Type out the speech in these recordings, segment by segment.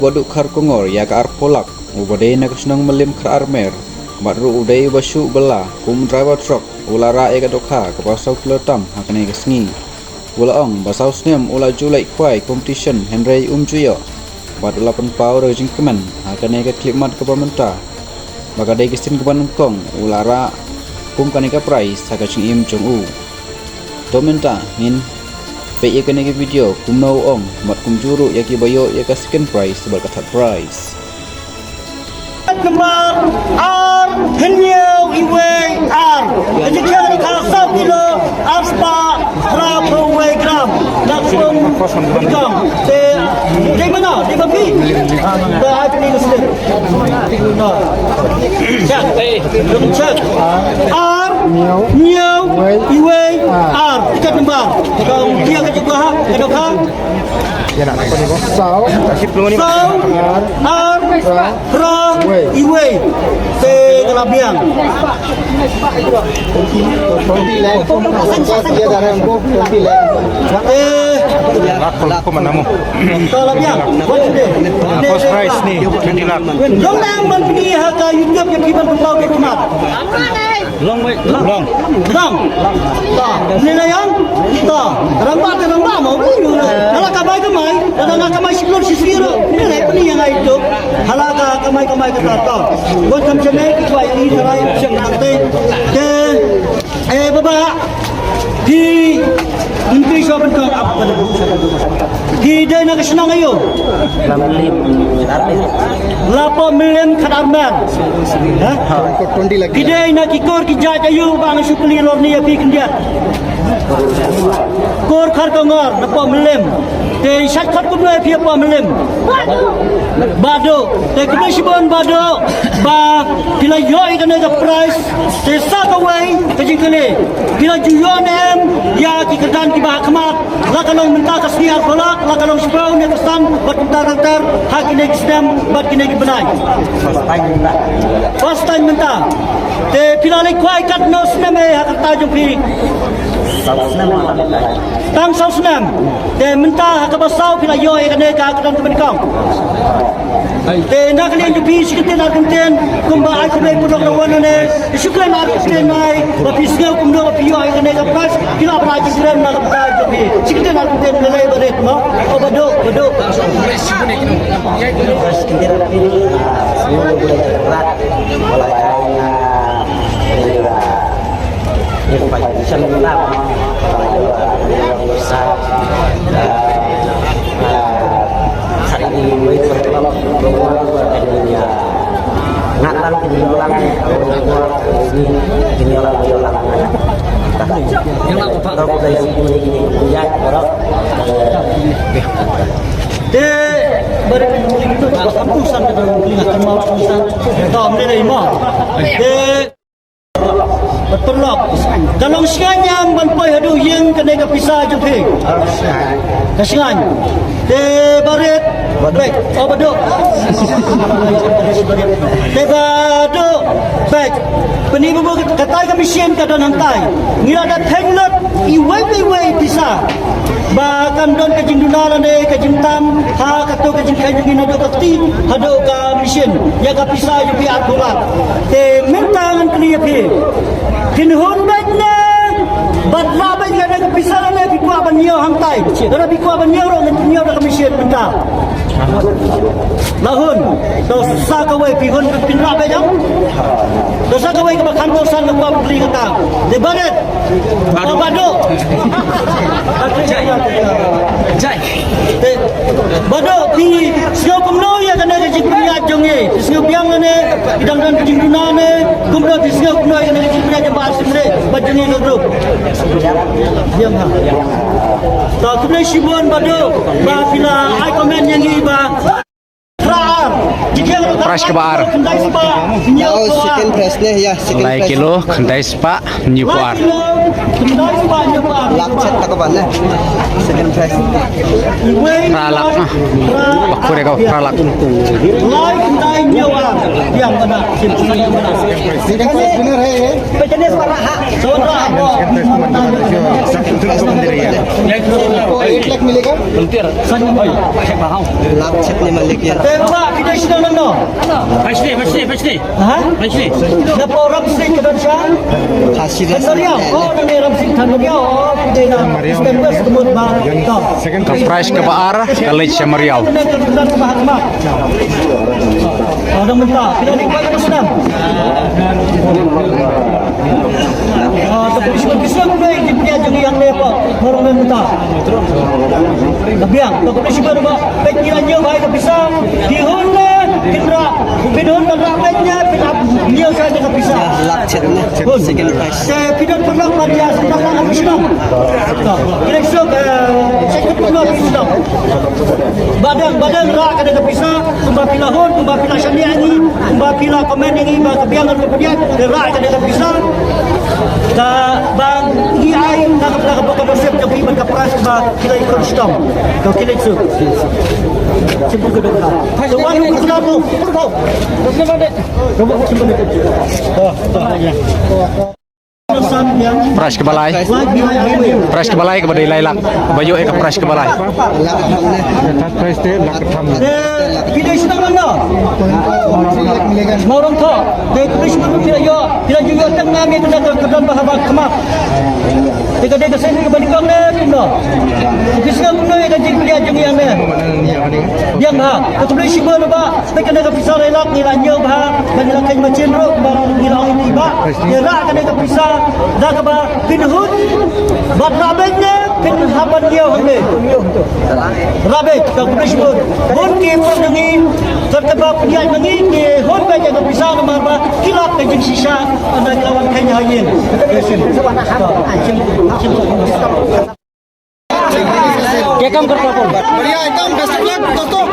baduk kar kongor ya ka arpolak ubade na kusnang malim kar armer badru udai basu bela kum driver truck ulara ega dokha ka pasau kilotam hakane gasngi ulaong basau snem ula julai kwai competition henry umjuyo bad 8 pau rejing kemen hakane ka klipmat ka pamenta bagadai gestin ke Bandung ulara kum kaneka prize haka ching im jong u domenta min pe ye kaneka video kum no ong mat kum juru yaki bayo yaka second prize sebal kata prize Kembar R Henyau Iwe R Kejikian kalau 1 kilo Aspa Rabu gram langsung pegang di mana? Di babi dah ada ni muslim cek cek R Nyau Iwe R tiga kembar kalau dia kejebah kedokah Sau R Ra Iwe te kalabiang kalabiang first prize ni 20 lakh long nang man pergi haka YouTube yang kiban pembau ke kemat long nilai yang rambak mau kalau kamai kalau kamai sebelum sisiro nilai peni yang itu halaka kamai kata buat kami kita ini terai siang nanti bapa di menteri sopan ke apa di dana kesenang ayo 8 million kadarman di dana kikor kijat ayo bang supli lorni api kendiat kor kharkongor 8 million te sat khat kumle phi 8 million bado te kumishibon bado ba pila yoi kana the price te sakawai kejingkele pila juyon em ya ki kedan ki ba khmat la kalong minta kasniar kolak la kalong sibau ne kesam bat tar hak ini sistem bat kini benai first time minta te pila le kwai kat no sname hak ta jumpi tang sau snam te minta hak basau pila yoi kana ka kedan temen kau te nak lian jumpi sikit nak kenten kumba ai kumai pudok lawan ne syukran nak kenten mai tapi sengau kumdo tapi yoi kana ka pas kila beraji siram nak ka jumpi sikit nak kenten nilai baret mo baduk keputusan bertolak kalau sekanya banpai hadu yang kena kepisah jumpa kesengan de baret baik baduk de baduk baik penipu katai komisian kada nantai ngira ada tenglet iwai pisah bahkan don kejing dunalan de kejing tam ha kato kejing kejing nado kakti hado komisian ya kapisah jumpa aturan de mentangan kena kinhun baiknya badla baiknya ada kepisahan ni bikua banyo hantai ada bikua banyo orang banyo ada komisian benda lahun dosa kawai pihun pinra baiknya dosa kawai ke kantosan ke buat beli kata debaret baduk baduk di sio kumno ya kena kejing priat jonge sio biang ne idang kejing dunane kumno di sio kumno ya kena kejing priat jembat semre bajuni grup diam ha tak kena sibuan baduk ba pila ai komen yang iba Price ke bar. Now second second price nih ya, second Lai price. kilo kandai spa new puar. Lak set tak kapan nih? Second price. Pralak mah. Bakure kau pralak. Lai kendai nyawa yang mana simpulan yang mana. Second price bener ya. Pejenis para hak. Saudara. Oh, 8 lakh मिलेगा? Lakh set nih malik ya. Tembak kita sudah nando. Pasti. Ha? Na program sing Indonesia. Hasil Tanariau. Oh, na meram sing Tanariau. Oh, kita na September semut ba. Price ke Baar College Samariau. Ada minta, tidak nikmat ke senam. Tapi bisa mulai di punya jadi yang lepa orang yang minta. Tapi yang tapi bisa berubah. Pikirannya baik bisa dihuna kira bidon dan rakyatnya dia saja tak bisa. Lakh set nih second price. Saya tidak pernah baca tentang Islam. Kira-kira saya pernah Islam. Badan rak ada bisa tumbah pilahun, tumbah pilah syariani, tumbah pilah komen ini, tumbah kebiangan kemudian rak ada bisa. Ka bang IAI nak pelak bukan resep jadi mereka peras ba kita ikut Islam. Kau kira itu. Simpul kedua. Tuan yang berlaku. Price ke Balai. Price ke Balai ke Badai Lailak. Baju ke price ke Balai. Lakh हम nih. Price dia lak tham. Kita Islam mana? मिलेगा. Semua orang tahu. Kita Islam kita juga tengah ni kena kedan bahawa kemak. Jika dia kesini kebalikan ni, no. Islam mana yang kaji kuliah jadi yang ni? Yang bah, kita boleh sibuk bah. Kita kena kepisah relak ni lanjut bah. Dan kita kena macam rok bah. Kita orang ini bah. Dia rak kena kepisah. Dah ke bah. Pinhut. Bat rabetnya pin haban dia hande. Rabet kita boleh sibuk. Pun kita dengan tertebak dia dengan ni hot bah jaga kepisah nama bah. Kilap ke jenis sisa. Anda lawan kanya hayin. क्या काम करता है बढ़िया एकदम best of luck दोस्तों.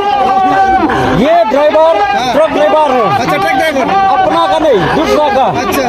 ये driver truck driver है अच्छा ट्रक ड्राइवर. अपना का नहीं दूसरा का अच्छा